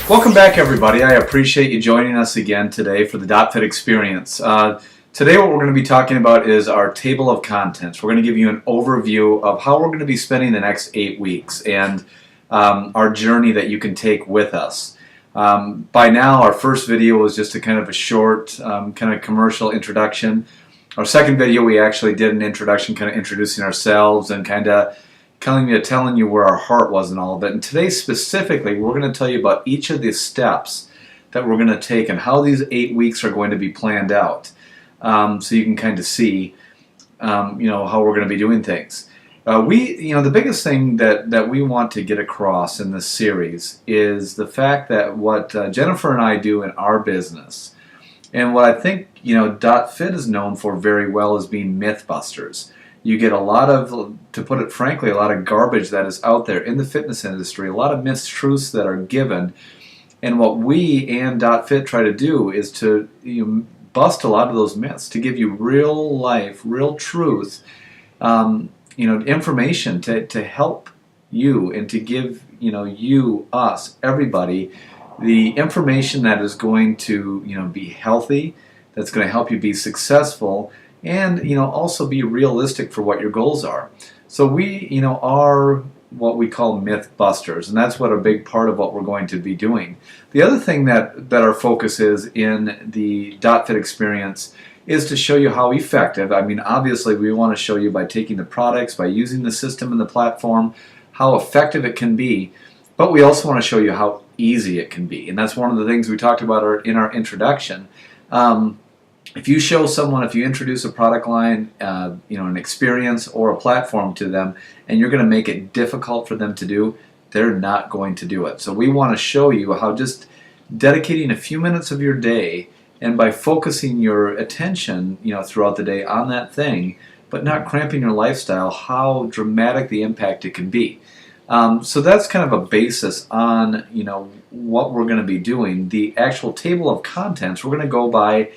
Welcome back, everybody. I appreciate you joining us again today for the dotFIT experience. Today what we're going to be talking about is our table of contents. We're going to give you an overview of how we're going to be spending the next 8 weeks and our journey that you can take with us. By now, our first video was just a kind of a short kind of commercial introduction. Our second video, we actually did an introduction, kind of introducing ourselves and kind of telling you where our heart was in all of it. And today specifically, we're going to tell you about each of the steps that we're going to take and how these 8 weeks are going to be planned out, so you can kind of see, how we're going to be doing things. The biggest thing that we want to get across in this series is the fact that what Jennifer and I do in our business, and what I think dotFIT is known for very well, is being mythbusters. You get a lot of, to put it frankly, a lot of garbage that is out there in the fitness industry, a lot of mistruths that are given, and what we and dotFIT try to do is to bust a lot of those myths, to give you real life, real truth, information to help you and to give us, everybody, the information that is going to be healthy, that's going to help you be successful, and also be realistic for what your goals are. So we are what we call myth busters, and that's what a big part of what we're going to be doing. The other thing that our focus is in the dotFIT experience is to show you how effective. I mean, obviously we want to show you by taking the products, by using the system and the platform, how effective it can be, but we also want to show you how easy it can be. And that's one of the things we talked about in our introduction. If you show someone, if you introduce a product line, an experience or a platform to them, and you're going to make it difficult for them to do, they're not going to do it. So we want to show you how just dedicating a few minutes of your day, and by focusing your attention, throughout the day on that thing, but not cramping your lifestyle, how dramatic the impact it can be. So that's kind of a basis on, what we're going to be doing. The actual table of contents, we're going to go by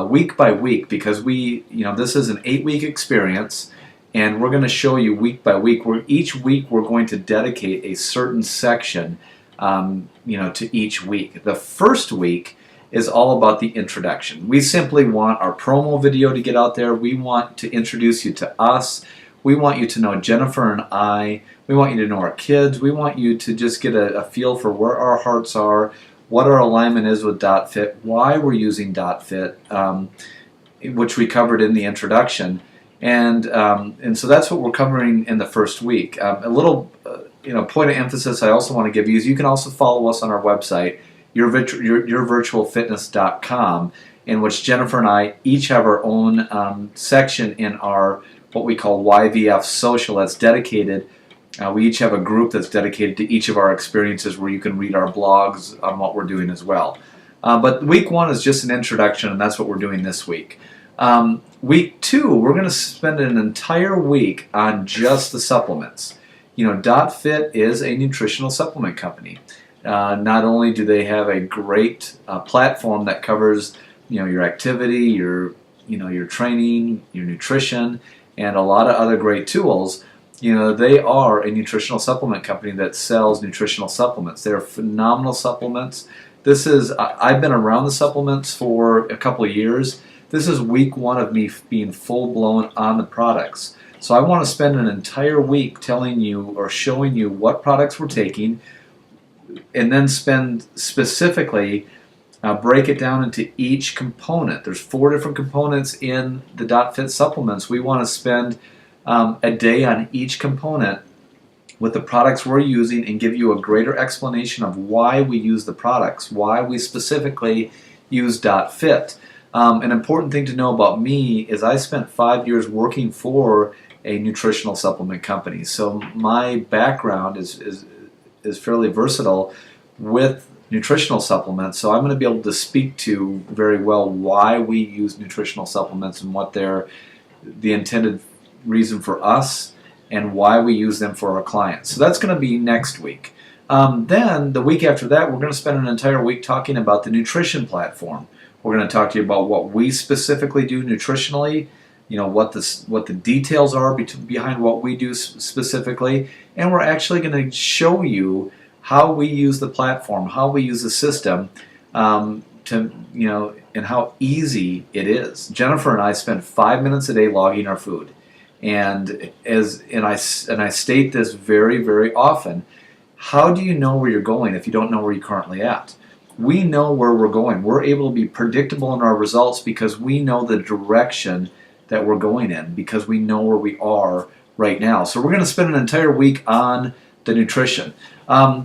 week by week, because this is an 8-week experience, and we're going to show you week by week. Each week we're going to dedicate a certain section, to each week. The first week is all about the introduction. We simply want our promo video to get out there. We want to introduce you to us. We want you to know Jennifer and I. We want you to know our kids. We want you to just get a feel for where our hearts are, what our alignment is with dotFIT, why we're using dotFIT, which we covered in the introduction, and so that's what we're covering in the first week. A little point of emphasis I also want to give you is you can also follow us on our website, yourvirtualfitness.com, in which Jennifer and I each have our own section in our what we call YVF Social that's dedicated. We each have a group that's dedicated to each of our experiences, where you can read our blogs on what we're doing as well. But week 1 is just an introduction, and that's what we're doing this week. Week 2, we're going to spend an entire week on just the supplements. dotFIT is a nutritional supplement company. Not only do they have a great platform that covers your activity, your training, your nutrition, and a lot of other great tools. They are a nutritional supplement company that sells nutritional supplements. They're phenomenal supplements. I've been around the supplements for a couple of years. This is week 1 of me being full-blown on the products. So I want to spend an entire week telling you or showing you what products we're taking, and then specifically break it down into each component. There's 4 different components in the dotFIT supplements. We want to spend a day on each component with the products we're using, and give you a greater explanation of why we use the products, why we specifically use dotFIT. An important thing to know about me is I spent 5 years working for a nutritional supplement company, so my background is fairly versatile with nutritional supplements, so I'm going to be able to speak to very well why we use nutritional supplements and what the intended reason for us, and why we use them for our clients. So that's going to be next week. Then the week after that, we're going to spend an entire week talking about the nutrition platform. We're going to talk to you about what we specifically do nutritionally, what the details are behind what we do specifically, and we're actually going to show you how we use the platform, how we use the system, and how easy it is. Jennifer and I spend 5 minutes a day logging our food, and I state this very, very often. How do you know where you're going if you don't know where you're currently at? We know where we're going. We're able to be predictable in our results because we know the direction that we're going in, because we know where we are right now. So we're going to spend an entire week on the nutrition.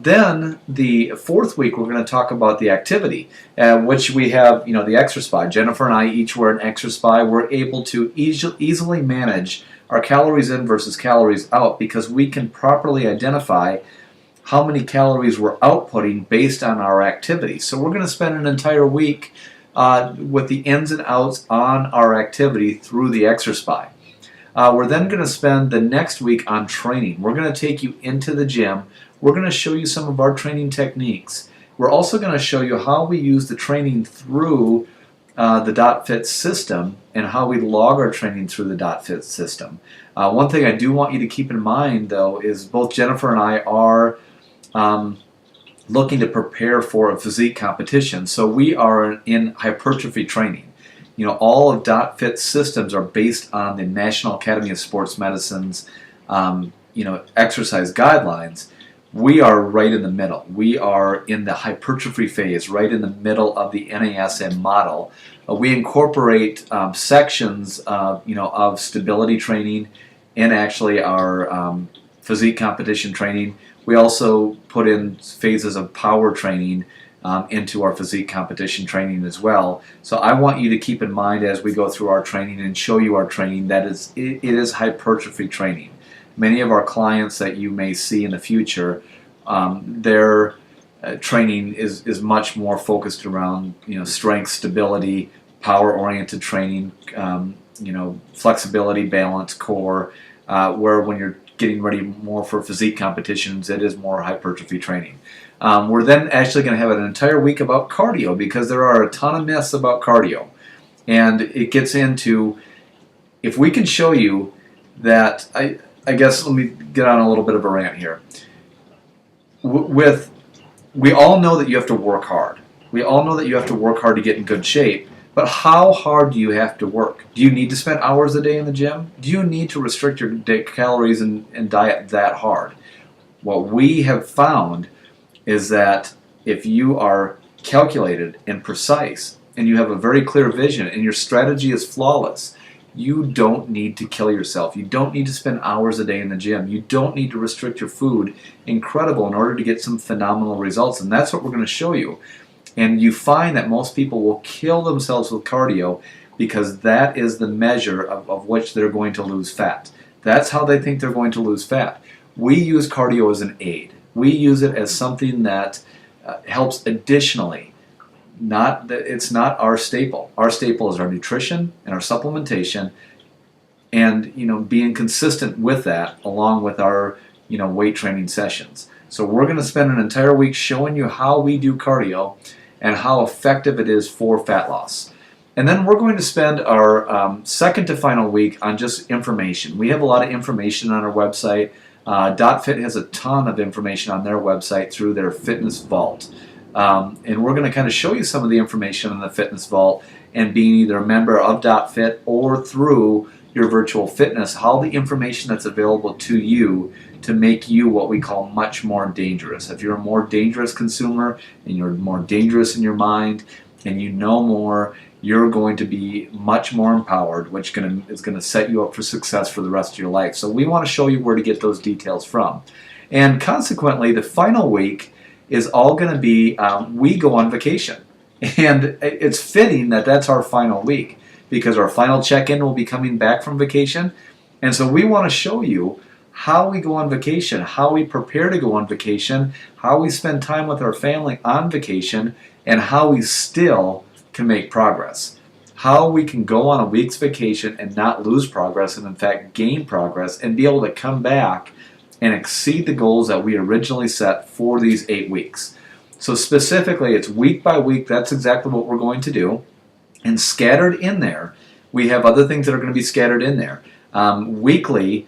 Then the fourth week we're going to talk about the activity, which we have, the exercise. Jennifer and I each wear an exercise. We're able to easily manage our calories in versus calories out because we can properly identify how many calories we're outputting based on our activity. So we're going to spend an entire week with the ins and outs on our activity through the exercise. We're then going to spend the next week on training. We're going to take you into the gym. We're going to show you some of our training techniques. We're also going to show you how we use the training through the dotFIT system and how we log our training through the dotFIT system. One thing I do want you to keep in mind, though, is both Jennifer and I are looking to prepare for a physique competition. So we are in hypertrophy training. All of dotFIT systems are based on the National Academy of Sports Medicine's exercise guidelines. We are right in the middle. We are in the hypertrophy phase, right in the middle of the NASM model. We incorporate sections of stability training in actually our physique competition training. We also put in phases of power training into our physique competition training as well. So I want you to keep in mind as we go through our training and show you our training that it is hypertrophy training. Many of our clients that you may see in the future, their training is much more focused around strength, stability, power-oriented training, flexibility, balance, core. Where when you're getting ready more for physique competitions, it is more hypertrophy training. We're then actually going to have an entire week about cardio because there are a ton of myths about cardio, and it gets into, if we can show you that, I guess let me get on a little bit of a rant here. We all know that you have to work hard. We all know that you have to work hard to get in good shape. But how hard do you have to work? Do you need to spend hours a day in the gym? Do you need to restrict your calories and diet that hard? What we have found is that if you are calculated and precise and you have a very clear vision and your strategy is flawless, you don't need to kill yourself. You don't need to spend hours a day in the gym. You don't need to restrict your food incredible in order to get some phenomenal results. And that's what we're going to show you. And you find that most people will kill themselves with cardio because that is the measure of which they're going to lose fat. That's how they think they're going to lose fat. We use cardio as an aid. We use it as something that helps additionally. It's not our staple. Our staple is our nutrition and our supplementation, and being consistent with that along with our weight training sessions. So we're going to spend an entire week showing you how we do cardio and how effective it is for fat loss. And then we're going to spend our second to final week on just information. We have a lot of information on our website. dotFIT has a ton of information on their website through their Fitness Vault. And we're going to kind of show you some of the information on the Fitness Vault, and being either a member of dotFIT or through your virtual fitness, how the information that's available to you to make you what we call much more dangerous. If you're a more dangerous consumer and you're more dangerous in your mind and you know more, you're going to be much more empowered, which is going to set you up for success for the rest of your life. So we want to show you where to get those details from. And consequently, the final week is all going to be, we go on vacation. And it's fitting that that's our final week because our final check-in will be coming back from vacation. And so we want to show you how we go on vacation, how we prepare to go on vacation, how we spend time with our family on vacation, and how we still can make progress. How we can go on a week's vacation and not lose progress and in fact gain progress and be able to come back and exceed the goals that we originally set for these 8 weeks. So specifically, it's week by week. That's exactly what we're going to do. And scattered in there, we have other things that are going to be scattered in there. Weekly,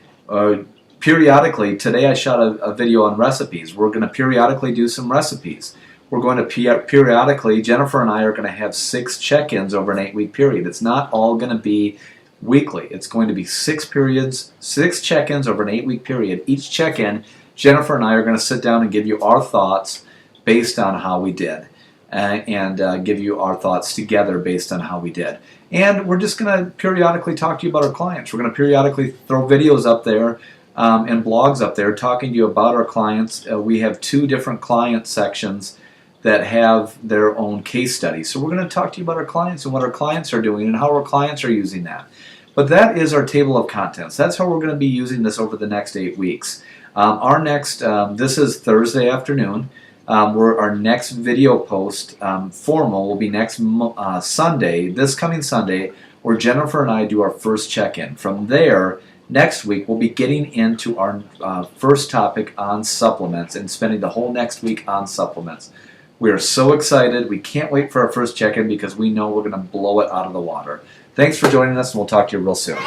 Periodically, today I shot a video on recipes. We're going to periodically do some recipes. We're going to periodically, Jennifer and I are going to have 6 check-ins over an 8-week period. It's not all going to be weekly. It's going to be 6 periods, 6 check-ins over an 8-week period. Each check-in, Jennifer and I are going to sit down and give you our thoughts based on how we did, and give you our thoughts together based on how we did. And we're just going to periodically talk to you about our clients. We're going to periodically throw videos up there and blogs up there talking to you about our clients. We have 2 different client sections that have their own case studies. So we're going to talk to you about our clients and what our clients are doing and how our clients are using that. But that is our table of contents. That's how we're going to be using this over the next 8 weeks. Our next, this is Thursday afternoon. Our next video post, formal, will be next Sunday, this coming Sunday, where Jennifer and I do our first check-in. From there, next week, we'll be getting into our first topic on supplements and spending the whole next week on supplements. We are so excited. We can't wait for our first check-in because we know we're going to blow it out of the water. Thanks for joining us, and we'll talk to you real soon.